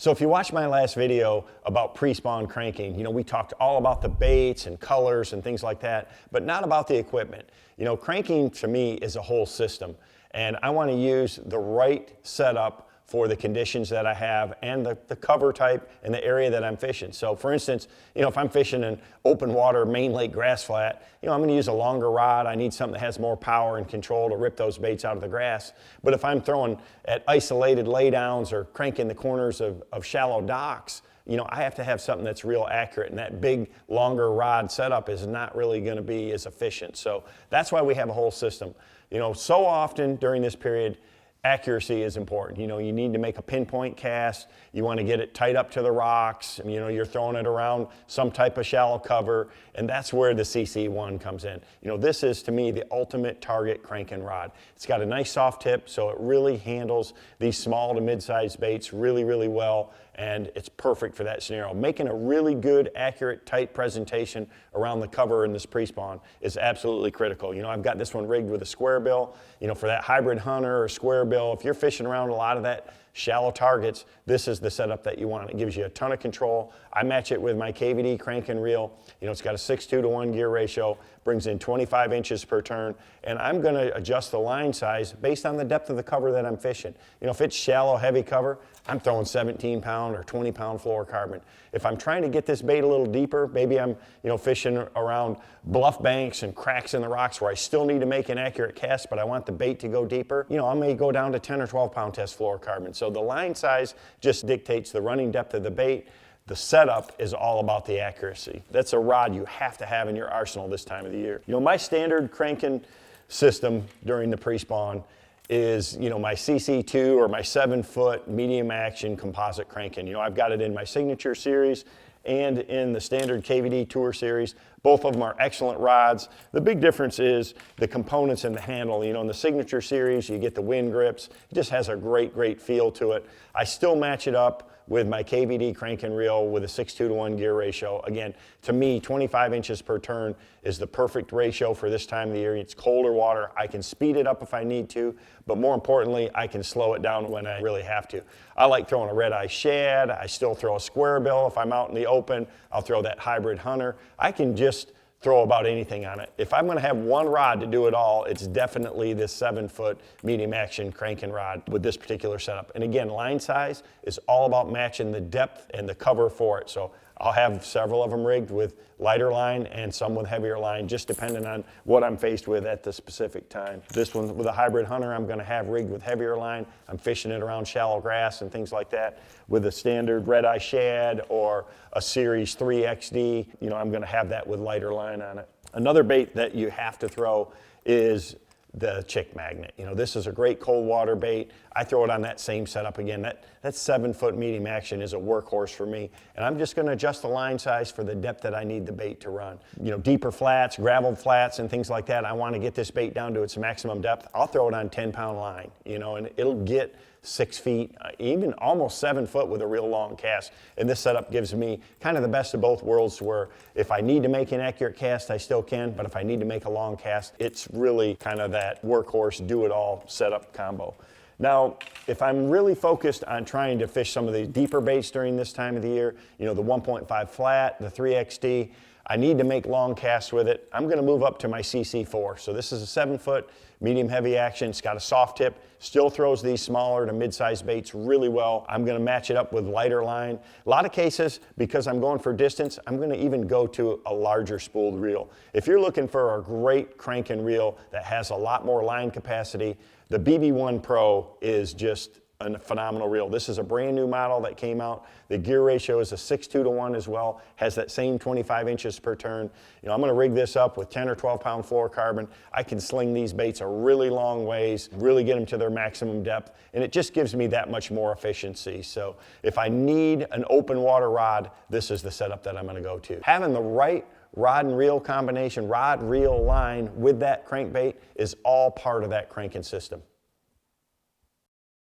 So if you watched my last video about pre-spawn cranking, we talked all about the baits and colors and things like that, but not about the equipment. Cranking to me is a whole system, and I want to use the right setup for the conditions that I have and the cover type and the area that I'm fishing. So for instance, if I'm fishing an open water main lake grass flat, I'm going to use a longer rod. I need something that has more power and control to rip those baits out of the grass. But if I'm throwing at isolated laydowns or cranking the corners of shallow docks, I have to have something that's real accurate, and that big, longer rod setup is not really going to be as efficient. So that's why we have a whole system. So often during this period, accuracy is important. You need to make a pinpoint cast. You want to get it tight up to the rocks. You're throwing it around some type of shallow cover, and that's where the CC1 comes in. This is, to me, the ultimate target cranking rod. It's got a nice soft tip, so it really handles these small to mid-sized baits really, really well, and it's perfect for that scenario. Making a really good, accurate, tight presentation around the cover in this pre-spawn is absolutely critical. I've got this one rigged with a square bill. For that hybrid hunter or square bill, if you're fishing around a lot of that shallow targets, this is the setup that you want. It gives you a ton of control. I match it with my KVD crank and reel. It's got a 6:2 gear ratio, brings in 25 inches per turn, and I'm going to adjust the line size based on the depth of the cover that I'm fishing. If it's shallow, heavy cover, I'm throwing 17-pound or 20-pound fluorocarbon. If I'm trying to get this bait a little deeper, maybe I'm fishing around bluff banks and cracks in the rocks where I still need to make an accurate cast, but I want the bait to go deeper, I may go down to 10 or 12-pound test fluorocarbon. So the line size just dictates the running depth of the bait. The setup is all about the accuracy. That's a rod you have to have in your arsenal this time of the year. My standard cranking system during the pre-spawn is, my CC2 or my 7-foot medium action composite cranking. I've got it in my signature series and in the standard KVD Tour series. Both of them are excellent rods. The big difference is the components and the handle. In the signature series, you get the wind grips. It just has a great, great feel to it. I still match it up with my KVD crank and reel with a 6:2 gear ratio. Again, to me, 25 inches per turn is the perfect ratio for this time of the year. It's colder water. I can speed it up if I need to, but more importantly, I can slow it down when I really have to. I like throwing a red-eye shad. I still throw a square bill. If I'm out in the open, I'll throw that hybrid hunter. I can just throw about anything on it. If I'm going to have one rod to do it all, it's definitely this 7-foot medium action cranking rod with this particular setup. And again, line size is all about matching the depth and the cover for it. So I'll have several of them rigged with lighter line and some with heavier line, just depending on what I'm faced with at the specific time. This one with a hybrid hunter, I'm going to have rigged with heavier line. I'm fishing it around shallow grass and things like that. With a standard red-eye shad or a Series 3 XD, I'm going to have that with lighter line on it. Another bait that you have to throw is the chick magnet. This is a great cold water bait. I throw it on that same setup again. That 7-foot medium action is a workhorse for me. And I'm just going to adjust the line size for the depth that I need the bait to run. Deeper flats, gravel flats, and things like that. I want to get this bait down to its maximum depth. I'll throw it on 10-pound line, and it'll get 6 feet, even almost 7 foot with a real long cast. And this setup gives me kind of the best of both worlds, where if I need to make an accurate cast, I still can, but if I need to make a long cast, it's really kind of that workhorse, do-it-all setup combo. Now, if I'm really focused on trying to fish some of these deeper baits during this time of the year, the 1.5 flat, the 3XD, I need to make long casts with it. I'm going to move up to my CC4. So this is a 7-foot medium heavy action. It's got a soft tip, still throws these smaller to mid-sized baits really well. I'm going to match it up with lighter line. A lot of cases, because I'm going for distance, I'm going to even go to a larger spooled reel. If you're looking for a great crank and reel that has a lot more line capacity, the BB1 Pro is just a phenomenal reel. This is a brand new model that came out. The gear ratio is a 6:2 as well, has that same 25 inches per turn. I'm going to rig this up with 10 or 12-pound fluorocarbon. I can sling these baits a really long ways, really get them to their maximum depth, and it just gives me that much more efficiency. So if I need an open water rod, this is the setup that I'm going to go to. Having the right rod and reel combination, rod, reel, line with that crankbait is all part of that cranking system.